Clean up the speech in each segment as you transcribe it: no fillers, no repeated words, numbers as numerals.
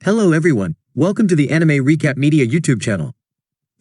Hello everyone, welcome to the Anime Recap Media YouTube channel.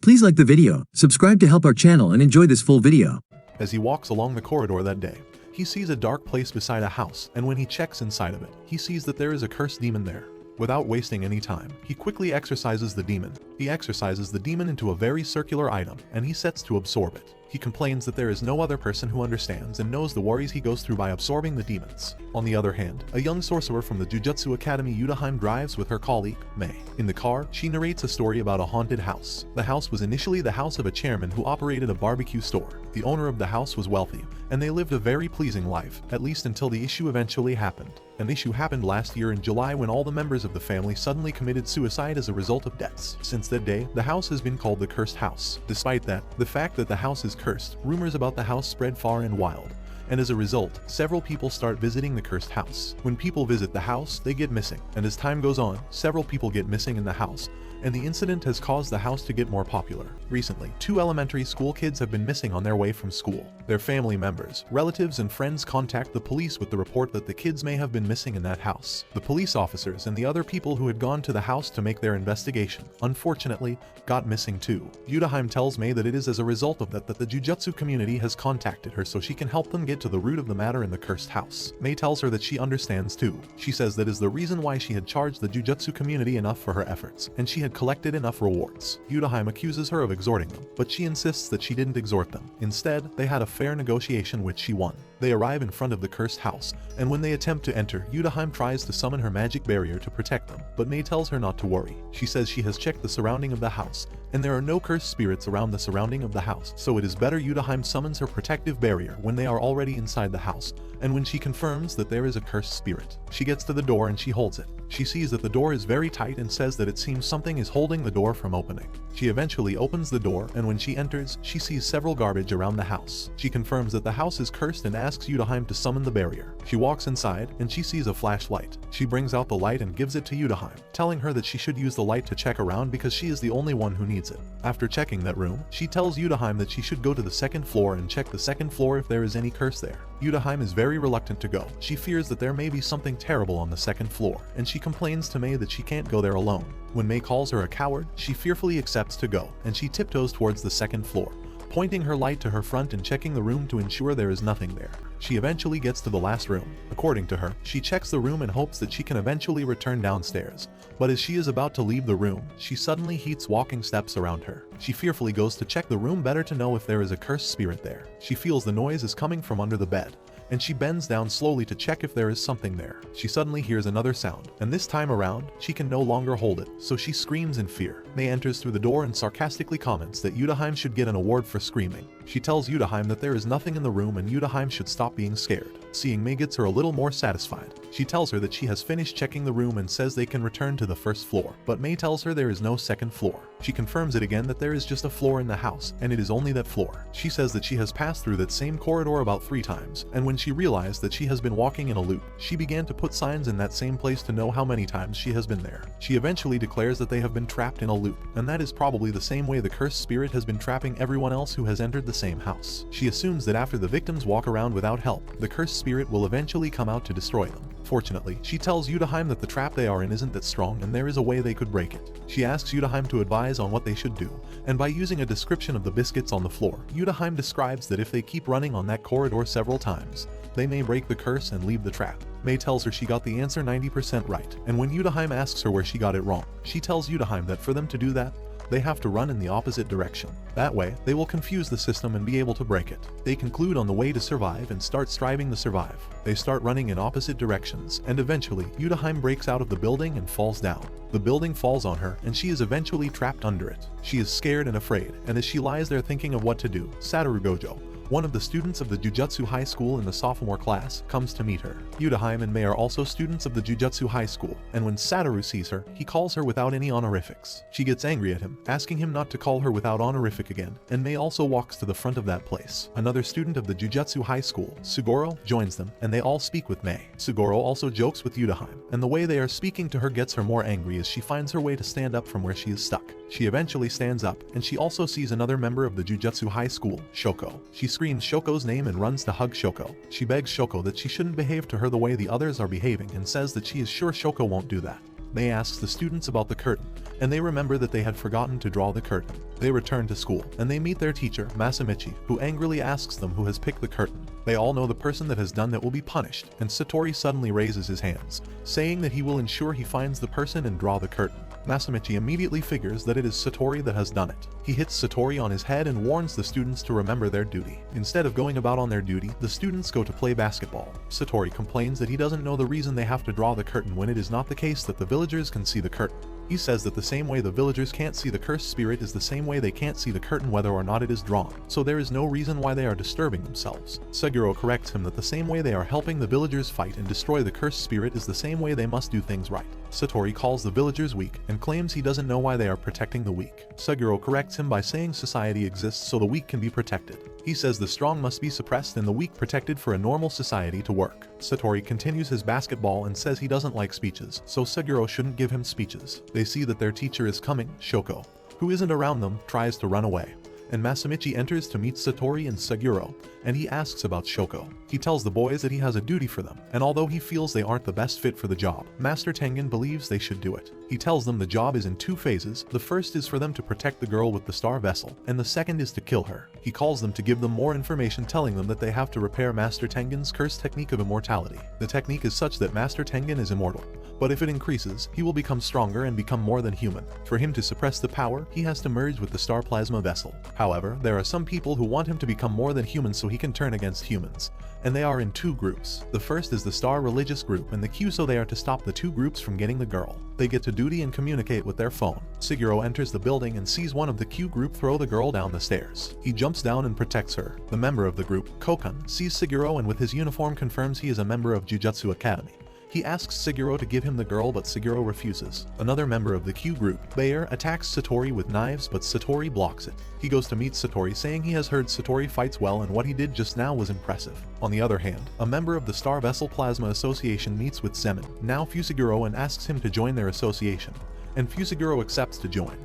Please like the video, subscribe to help our channel and enjoy this full video. As he walks along the corridor that day, he sees a dark place beside a house, and when he checks inside of it, he sees that there is a cursed demon there. Without wasting any time, he quickly exorcises the demon. He exorcises the demon into a very circular item, and he sets to absorb it. He complains that there is no other person who understands and knows the worries he goes through by absorbing the demons. On the other hand, a young sorcerer from the Jujutsu Academy Yutaheim drives with her colleague, Mei. In the car, she narrates a story about a haunted house. The house was initially the house of a chairman who operated a barbecue store. The owner of the house was wealthy, and they lived a very pleasing life, at least until the issue eventually happened. An issue happened last year in July when all the members of the family suddenly committed suicide as a result of debts. Since that day, the house has been called the Cursed House. Despite that, the fact that the house is cursed, rumors about the house spread far and wide. And as a result, several people start visiting the cursed house. When people visit the house, they get missing. And as time goes on, several people get missing in the house, and the incident has caused the house to get more popular. Recently, 2 elementary school kids have been missing on their way from school. Their family members, relatives, and friends contact the police with the report that the kids may have been missing in that house. The police officers and the other people who had gone to the house to make their investigation, unfortunately, got missing too. Yutaheim tells Mei that it is as a result of that the Jujutsu community has contacted her so she can help them get to the root of the matter in the cursed house. Mei tells her that she understands too. She says that is the reason why she had charged the Jujutsu community enough for her efforts, and she had collected enough rewards. Yutaheim accuses her of exhorting them, but she insists that she didn't exhort them. Instead, they had a fair negotiation which she won. They arrive in front of the cursed house, and when they attempt to enter, Yutaheim tries to summon her magic barrier to protect them, but Mei tells her not to worry. She says she has checked the surrounding of the house, and there are no cursed spirits around the surrounding of the house, so it is better Yutaheim summons her protective barrier when they are already inside the house, and when she confirms that there is a cursed spirit. She gets to the door and she holds it. She sees that the door is very tight and says that it seems something is holding the door from opening. She eventually opens the door, and when she enters, she sees several garbage around the house. She confirms that the house is cursed and asks Yutaheim to summon the barrier. She walks inside, and she sees a flashlight. She brings out the light and gives it to Yutaheim, telling her that she should use the light to check around because she is the only one who needs it. After checking that room, she tells Yutaheim that she should go to the second floor and check the second floor if there is any curse there. Yutaheim is very reluctant to go. She fears that there may be something terrible on the second floor, and she complains to Mei that she can't go there alone. When Mei calls her a coward, she fearfully accepts to go, and she tiptoes towards the second floor, pointing her light to her front and checking the room to ensure there is nothing there. She eventually gets to the last room. According to her, she checks the room and hopes that she can eventually return downstairs. But as she is about to leave the room, she suddenly hears walking steps around her. She fearfully goes to check the room better to know if there is a cursed spirit there. She feels the noise is coming from under the bed, and she bends down slowly to check if there is something there. She suddenly hears another sound, and this time around, she can no longer hold it, so she screams in fear. Mei enters through the door and sarcastically comments that Yutaheim should get an award for screaming. She tells Yutaheim that there is nothing in the room and Yutaheim should stop being scared. Seeing Mei gets her a little more satisfied. She tells her that she has finished checking the room and says they can return to the first floor, but Mei tells her there is no second floor. She confirms it again that there is just a floor in the house, and it is only that floor. She says that she has passed through that same corridor about 3 times, and when she realized that she has been walking in a loop, she began to put signs in that same place to know how many times she has been there. She eventually declares that they have been trapped in a loop, and that is probably the same way the cursed spirit has been trapping everyone else who has entered the same house. She assumes that after the victims walk around without help, the cursed spirit will eventually come out to destroy them. Fortunately, she tells Yutaheim that the trap they are in isn't that strong and there is a way they could break it. She asks Yutaheim to advise on what they should do, and by using a description of the biscuits on the floor, Yutaheim describes that if they keep running on that corridor several times, they may break the curse and leave the trap. Mei tells her she got the answer 90% right, and when Yutaheim asks her where she got it wrong, she tells Yutaheim that for them to do that, they have to run in the opposite direction. That way, they will confuse the system and be able to break it. They conclude on the way to survive and start striving to survive. They start running in opposite directions, and eventually, Yutaheim breaks out of the building and falls down. The building falls on her, and she is eventually trapped under it. She is scared and afraid, and as she lies there thinking of what to do, Satoru Gojo, one of the students of the Jujutsu High School in the sophomore class, comes to meet her. Yutaheim and Mei are also students of the Jujutsu High School, and when Satoru sees her, he calls her without any honorifics. She gets angry at him, asking him not to call her without honorific again, and Mei also walks to the front of that place. Another student of the Jujutsu High School, Sugoro, joins them, and they all speak with Mei. Sugoro also jokes with Yutaheim, and the way they are speaking to her gets her more angry as she finds her way to stand up from where she is stuck. She eventually stands up, and she also sees another member of the Jujutsu High School, Shoko. She screams Shoko's name and runs to hug Shoko. She begs Shoko that she shouldn't behave to her the way the others are behaving and says that she is sure Shoko won't do that. May asks the students about the curtain, and they remember that they had forgotten to draw the curtain. They return to school, and they meet their teacher, Masamichi, who angrily asks them who has picked the curtain. They all know the person that has done that will be punished, and Satori suddenly raises his hands, saying that he will ensure he finds the person and draw the curtain. Masamichi immediately figures that it is Satori that has done it. He hits Satori on his head and warns the students to remember their duty. Instead of going about on their duty, the students go to play basketball. Satori complains that he doesn't know the reason they have to draw the curtain when it is not the case that the villagers can see the curtain. He says that the same way the villagers can't see the cursed spirit is the same way they can't see the curtain whether or not it is drawn, so there is no reason why they are disturbing themselves. Seguro corrects him that the same way they are helping the villagers fight and destroy the cursed spirit is the same way they must do things right. Satori calls the villagers weak and claims he doesn't know why they are protecting the weak. Seguro corrects him by saying society exists so the weak can be protected. He says the strong must be suppressed and the weak protected for a normal society to work. Satori continues his basketball and says he doesn't like speeches, so Seguro shouldn't give him speeches. They see that their teacher is coming. Shoko, who isn't around them, tries to run away, and Masamichi enters to meet Satori and Seguro, and he asks about Shoko. He tells the boys that he has a duty for them, and although he feels they aren't the best fit for the job, Master Tengen believes they should do it. He tells them the job is in 2 phases. The first is for them to protect the girl with the star vessel, and the second is to kill her. He calls them to give them more information, telling them that they have to repair Master Tengen's cursed technique of immortality. The technique is such that Master Tengen is immortal, but if it increases, he will become stronger and become more than human. For him to suppress the power, he has to merge with the star plasma vessel. However, there are some people who want him to become more than human so he can turn against humans, and they are in 2 groups. The first is the star religious group and the Q, so they are to stop the 2 groups from getting the girl. They get to duty and communicate with their phone. Seguro enters the building and sees one of the Q group throw the girl down the stairs. He jumps down and protects her. The member of the group, Kokun, sees Seguro and with his uniform confirms he is a member of Jujutsu Academy. He asks Seguro to give him the girl, but Seguro refuses. Another member of the Q group, Bayer, attacks Satori with knives, but Satori blocks it. He goes to meet Satori, saying he has heard Satori fights well and what he did just now was impressive. On the other hand, a member of the Star Vessel Plasma Association meets with Zemin, now Fuseguro, and asks him to join their association, and Fuseguro accepts to join.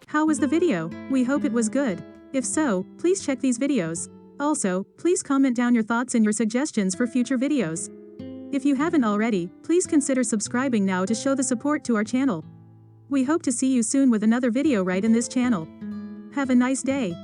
How was the video? We hope it was good. If so, please check these videos. Also, please comment down your thoughts and your suggestions for future videos. If you haven't already, please consider subscribing now to show the support to our channel. We hope to see you soon with another video right in this channel. Have a nice day.